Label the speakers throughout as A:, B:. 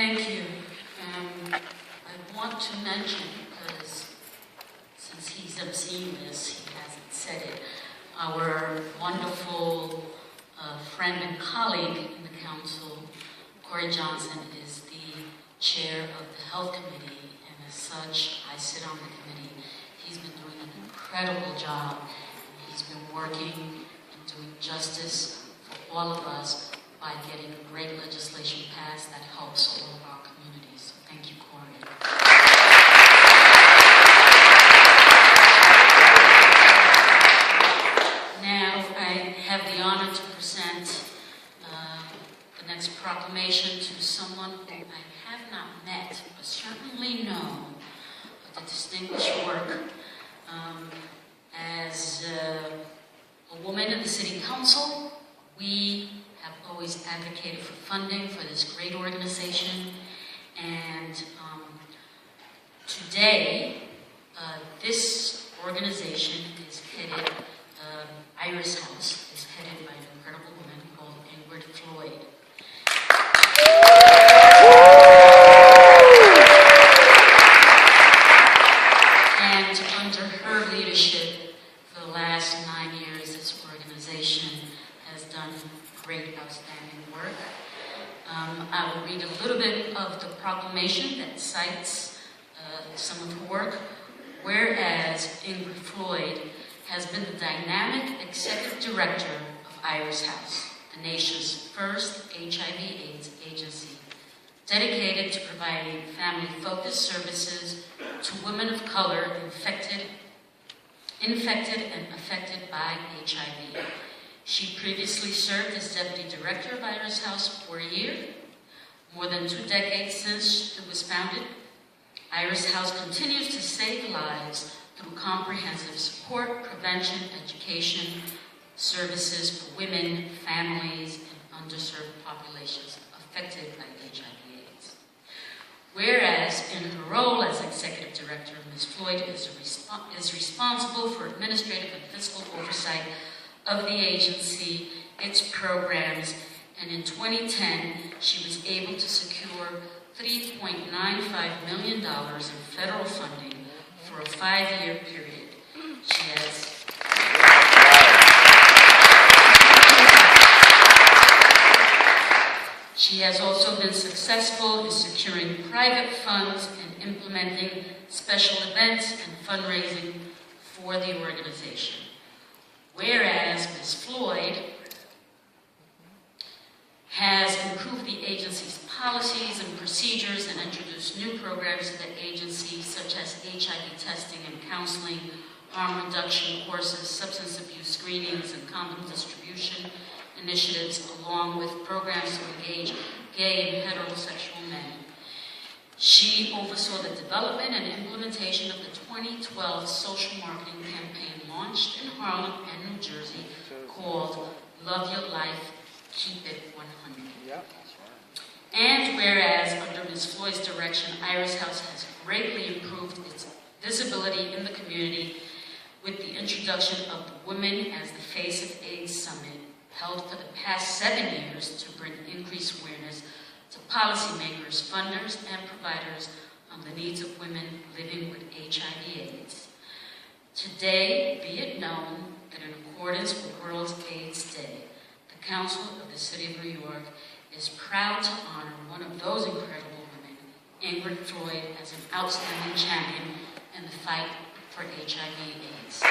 A: Thank you. I want to mention, because since he's emceeing this, he hasn't said it, our wonderful friend and colleague in the council, Corey Johnson, is the chair of the health committee, and as such, I sit on the committee. He's been doing an incredible job. He's been working and doing justice for all of us by getting great legislation passed that helps all of our communities. So thank you, Corey. Now I have the honor to present the next proclamation to someone who I have not met, but certainly know the distinguished work as a woman in the City Council. We have always advocated for funding for this great organization, and today this organization is headed, Iris House is headed by an incredible woman called Ingrid Floyd. And under her leadership for the last 9 years, this organization has done great, outstanding work. I will read a little bit of the proclamation that cites some of her work. Whereas Ingrid Floyd has been the dynamic executive director of Iris House, the nation's first HIV/AIDS agency, dedicated to providing family-focused services to women of color infected and affected by HIV. She previously served as deputy director of Iris House for a year. More than 2 decades since it was founded, Iris House continues to save lives through comprehensive support, prevention, education, services for women, families, and underserved populations affected by HIV/AIDS. Whereas in her role as executive director, Ms. Floyd is responsible for administrative and fiscal oversight of the agency, its programs, and in 2010, she was able to secure $3.95 million in federal funding for a 5-year period. She has also been successful in securing private funds and implementing special events and fundraising for the organization. Whereas Ms. Floyd has improved the agency's policies and procedures and introduced new programs to the agency, such as HIV testing and counseling, harm reduction courses, substance abuse screenings, and condom distribution initiatives, along with programs to engage gay and heterosexual men. She oversaw the development and implementation of the 2012 social marketing campaign launched in Harlem and New Jersey called Love Your Life, Keep It 100. Yeah, that's right. And whereas under Ms. Floyd's direction, Iris House has greatly improved its visibility in the community with the introduction of the Women as the Face of AIDS Summit, held for the past 7 years to bring increased awareness to policymakers, funders, and providers on the needs of women living with HIV/AIDS. Today, be it known that in accordance with World AIDS Day, the Council of the City of New York is proud to honor one of those incredible women, Ingrid Floyd, as an outstanding champion in the fight for HIV/AIDS.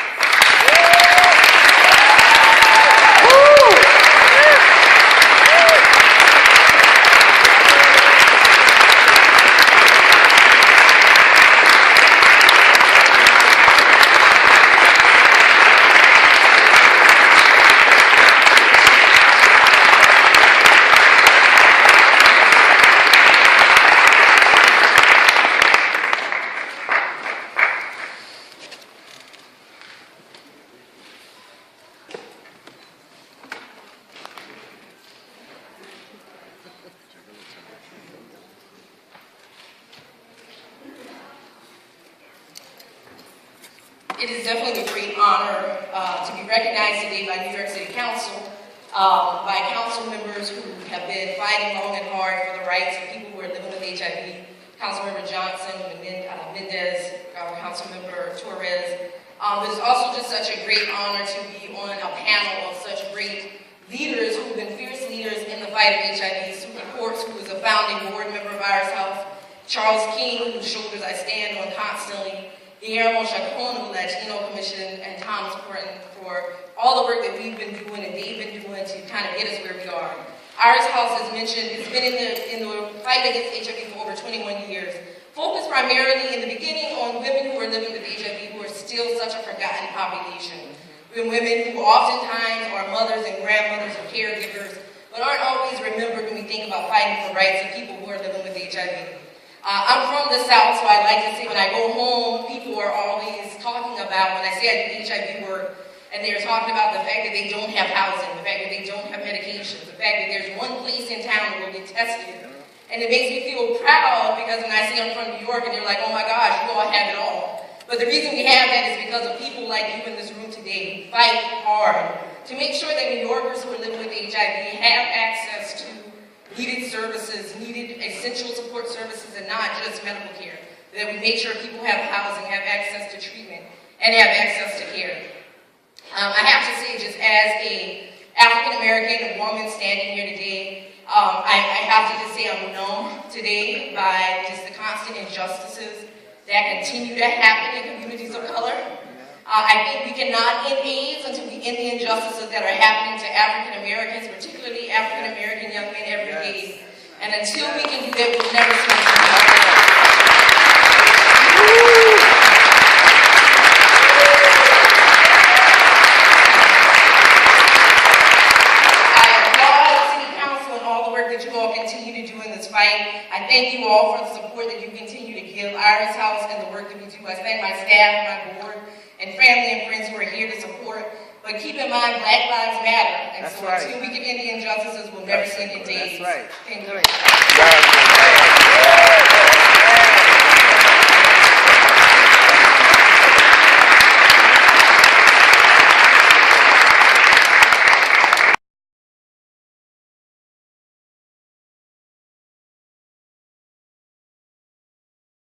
B: It is definitely a great honor to be recognized today by New York City Council by council members who have been fighting long and hard for the rights of people who are living with HIV. Councilmember Johnson, Mendez, Councilmember Torres. It's also just such a great honor to be on a panel of such great leaders who've been fierce leaders in the fight of HIV. Suki Quartz, who is a founding board member of Iris House. Charles King, whose shoulders I stand on constantly. Guillermo Chacon of the Latino Commission, and Thomas Horton for all the work that we've been doing and they've been doing to kind of get us where we are. Iris House, as mentioned, has been in the fight against HIV for over 21 years. Focused primarily in the beginning on women who are living with HIV, who are still such a forgotten population. Women who oftentimes are mothers and grandmothers and caregivers, but aren't always remembered when we think about fighting for rights of people who are living with HIV. I'm from the South, so I like to say when I go home, people are always talking about, when I say I do HIV work, and they're talking about the fact that they don't have housing, the fact that they don't have medications, the fact that there's one place in town where they tested. And it makes me feel proud because when I say I'm from New York and they're like, oh my gosh, you all have it all. But the reason we have that is because of people like you in this room today who fight hard to make sure that New Yorkers who are living with HIV have access to needed services, needed essential support services, and not just medical care. That we make sure people have housing, have access to treatment, and have access to care. I have to say, just as a African-American woman standing here today, I have to just say I'm numb today by just the constant injustices that continue to happen in communities of color. I think we cannot end AIDS until we end the injustices that are happening to African Americans, particularly African American young men every day. And until we can do that, we'll never see anything. I applaud City Council and all the work that you all continue to do in this fight. I thank you all for the support that you continue to give Iris House and the work that we do. I thank my staff and my board and family and friends who are here to support. But keep in mind, Black Lives Matter. And that's so right. Until we can end the injustices, we'll never see any days. That's right. Thank you.